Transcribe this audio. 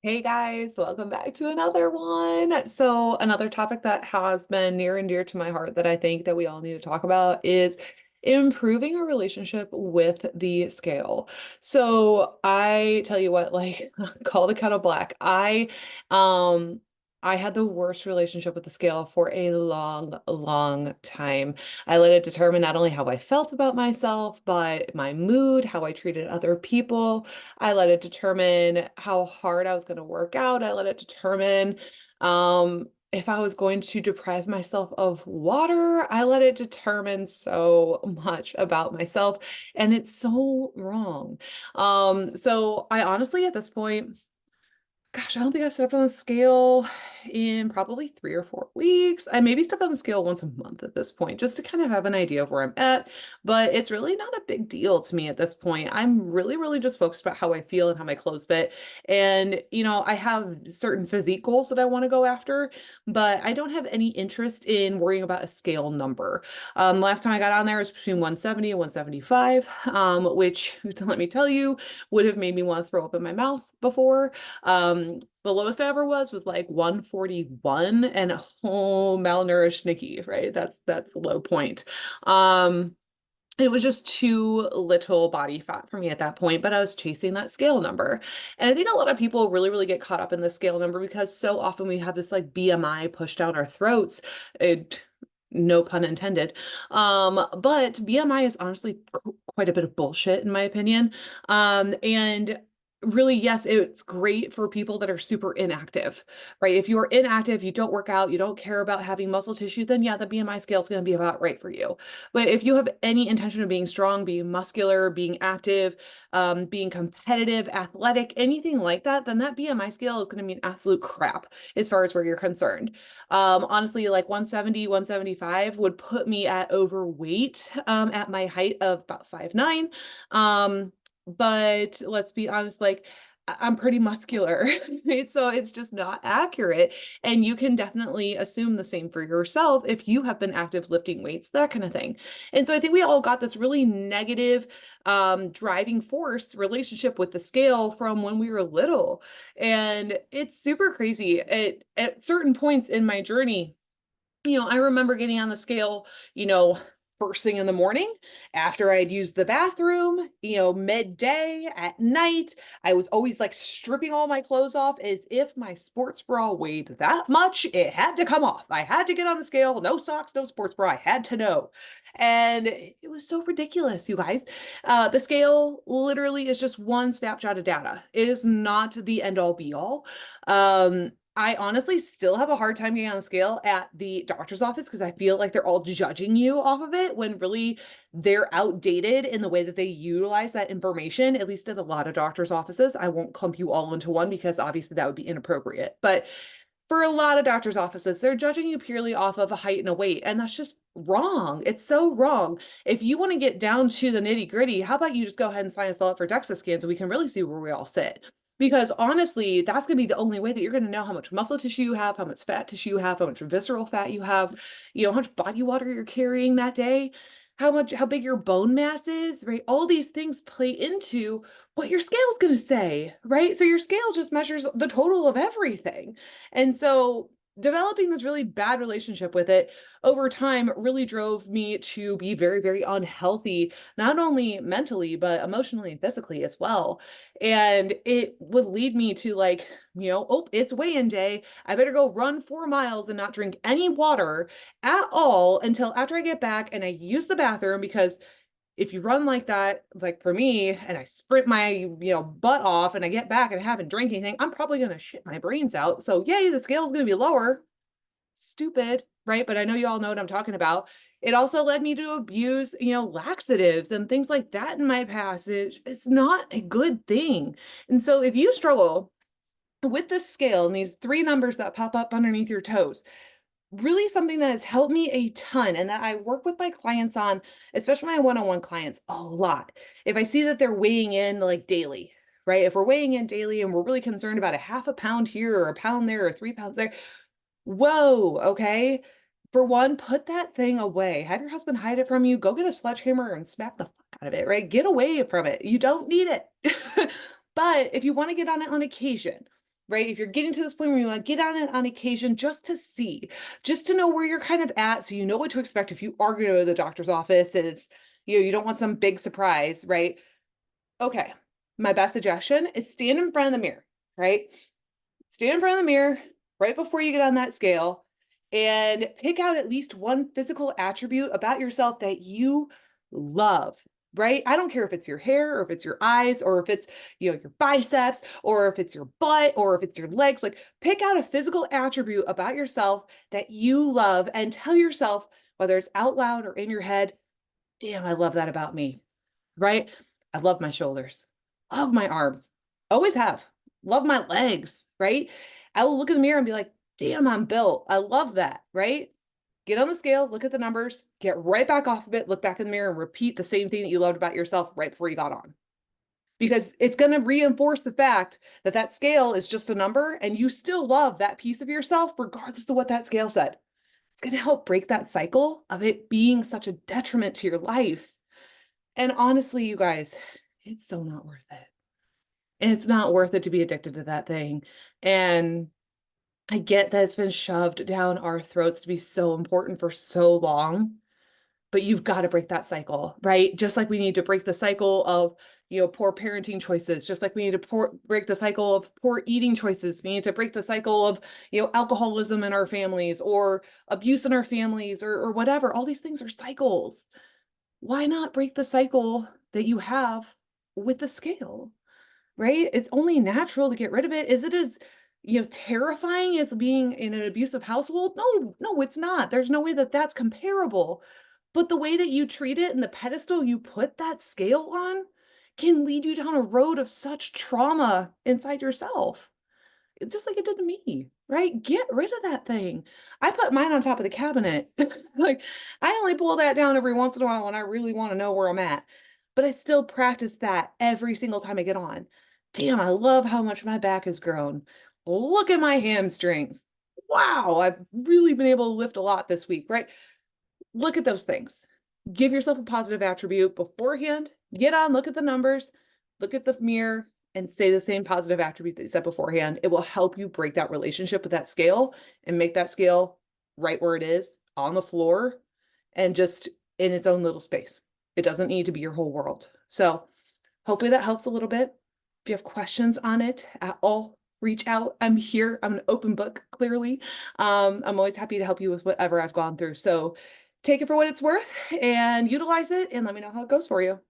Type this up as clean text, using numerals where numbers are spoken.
Hey guys, welcome back to another one. So, another topic that has been near and dear to my heart that I think that we all need to talk about is improving our relationship with the scale. So, I tell you what, like call the kettle black. Um I had the worst relationship with the scale for a long, long time. I let it determine not only how I felt about myself, but my mood, how I treated other people. I let it determine how hard I was going to work out. I let it determine if I was going to deprive myself of water. I let it determine so much about myself, and it's so wrong. So I honestly, at this point, gosh, I don't think I've stepped on the scale in probably 3 or 4 weeks. I maybe step on the scale once a month at this point, just to kind of have an idea of where I'm at. But it's really not a big deal to me at this point. I'm really, really just focused about how I feel and how my clothes fit. And, I have certain physique goals that I want to go after, but I don't have any interest in worrying about a scale number. Last time I got on there was between 170 and 175, which, let me tell you, would have made me want to throw up in my mouth before. The lowest I ever was like 141 and malnourished Nikki, right? That's the low point. It was just too little body fat for me at that point, but I was chasing that scale number. And I think a lot of people really, really get caught up in the scale number because so often we have this like BMI pushed down our throats. It, no pun intended. But BMI is honestly quite a bit of bullshit in my opinion. And really, yes, it's great for people that are super inactive, right? If you're inactive, you don't work out, you don't care about having muscle tissue, then yeah, the BMI scale is going to be about right for you. But if you have any intention of being strong, being muscular, being active, being competitive, athletic, anything like that, then that BMI scale is going to mean absolute crap as far as where you're concerned. Honestly, like 170, 175 would put me at overweight at my height of about 5'9". But let's be honest, like I'm pretty muscular, right? So it's just not accurate. And you can definitely assume the same for yourself if you have been active lifting weights, that kind of thing. And so I think we all got this really negative driving force relationship with the scale from when we were little. And it's super crazy. At certain points in my journey, I remember getting on the scale, first thing in the morning after I'd used the bathroom, midday at night. I was always like stripping all my clothes off as if my sports bra weighed that much. It had to come off. I had to get on the scale. No socks, no sports bra. I had to know. And it was so ridiculous, you guys. The scale literally is just one snapshot of data. It is not the end all be all. I honestly still have a hard time getting on the scale at the doctor's office because I feel like they're all judging you off of it when really they're outdated in the way that they utilize that information, at least at a lot of doctor's offices. I won't clump you all into one because obviously that would be inappropriate. But for a lot of doctor's offices, they're judging you purely off of a height and a weight, and that's just wrong. It's so wrong. If you want to get down to the nitty gritty, how about you just go ahead and sign us all up for DEXA scans so we can really see where we all sit? Because honestly, that's going to be the only way that you're going to know how much muscle tissue you have, how much fat tissue you have, how much visceral fat you have, how much body water you're carrying that day, how big your bone mass is, right? All these things play into what your scale is going to say, right? So your scale just measures the total of everything. And so developing this really bad relationship with it over time really drove me to be very, very unhealthy, not only mentally, but emotionally and physically as well. And it would lead me to like, oh, it's weigh-in day. I better go run 4 miles and not drink any water at all until after I get back and I use the bathroom because if you run like that, like for me, and I sprint my, butt off and I get back and I haven't drank anything, I'm probably going to shit my brains out. So yay, the scale is going to be lower. Stupid, right? But I know you all know what I'm talking about. It also led me to abuse, laxatives and things like that in my past. It's not a good thing. And so if you struggle with this scale and these three numbers that pop up underneath your toes, really something that has helped me a ton and that I work with my clients on, especially my one-on-one clients, a lot. If I see that they're weighing in like daily, right? If we're weighing in daily and we're really concerned about a half a pound here or a pound there or 3 pounds there, whoa, okay. For one, put that thing away. Have your husband hide it from you. Go get a sledgehammer and smack the fuck out of it, right? Get away from it. You don't need it. But if you want to get on it on occasion, right? If you're getting to this point where you want to get on it on occasion just to see, just to know where you're kind of at, so you know what to expect if you are going to go to the doctor's office and it's, you don't want some big surprise, right? Okay, my best suggestion is stand in front of the mirror, right? Stand in front of the mirror right before you get on that scale and pick out at least one physical attribute about yourself that you love, right? I don't care if it's your hair or if it's your eyes or if it's, your biceps or if it's your butt or if it's your legs. Like, pick out a physical attribute about yourself that you love and tell yourself, whether it's out loud or in your head, damn, I love that about me, right? I love my shoulders, love my arms, always have, love my legs, right? I will look in the mirror and be like, damn, I'm built. I love that, right? Get on the scale, look at the numbers, get right back off of it, look back in the mirror and repeat the same thing that you loved about yourself right before you got on. Because it's going to reinforce the fact that that scale is just a number and you still love that piece of yourself, regardless of what that scale said. It's going to help break that cycle of it being such a detriment to your life. And honestly, you guys, it's so not worth it. And it's not worth it to be addicted to that thing. And I get that it's been shoved down our throats to be so important for so long, but you've got to break that cycle, right? Just like we need to break the cycle of, poor parenting choices, just like we need to break the cycle of poor eating choices. We need to break the cycle of, alcoholism in our families or abuse in our families or whatever. All these things are cycles. Why not break the cycle that you have with the scale, right? It's only natural to get rid of it. Is it as, terrifying as being in an abusive household? No, no, it's not. There's no way that that's comparable. But the way that you treat it and the pedestal you put that scale on can lead you down a road of such trauma inside yourself, just like it did to me, right? Get rid of that thing. I put mine on top of the cabinet. Like, I only pull that down every once in a while when I really want to know where I'm at. But I still practice that every single time I get on. Damn, I love how much my back has grown. Look at my hamstrings. Wow, I've really been able to lift a lot this week, right? Look at those things. Give yourself a positive attribute beforehand. Get on, look at the numbers, look at the mirror, and say the same positive attribute that you said beforehand. It will help you break that relationship with that scale and make that scale right where it is on the floor and just in its own little space. It doesn't need to be your whole world. So hopefully that helps a little bit. If you have questions on it at all, reach out. I'm here. I'm an open book, clearly. I'm always happy to help you with whatever I've gone through. So take it for what it's worth and utilize it and let me know how it goes for you.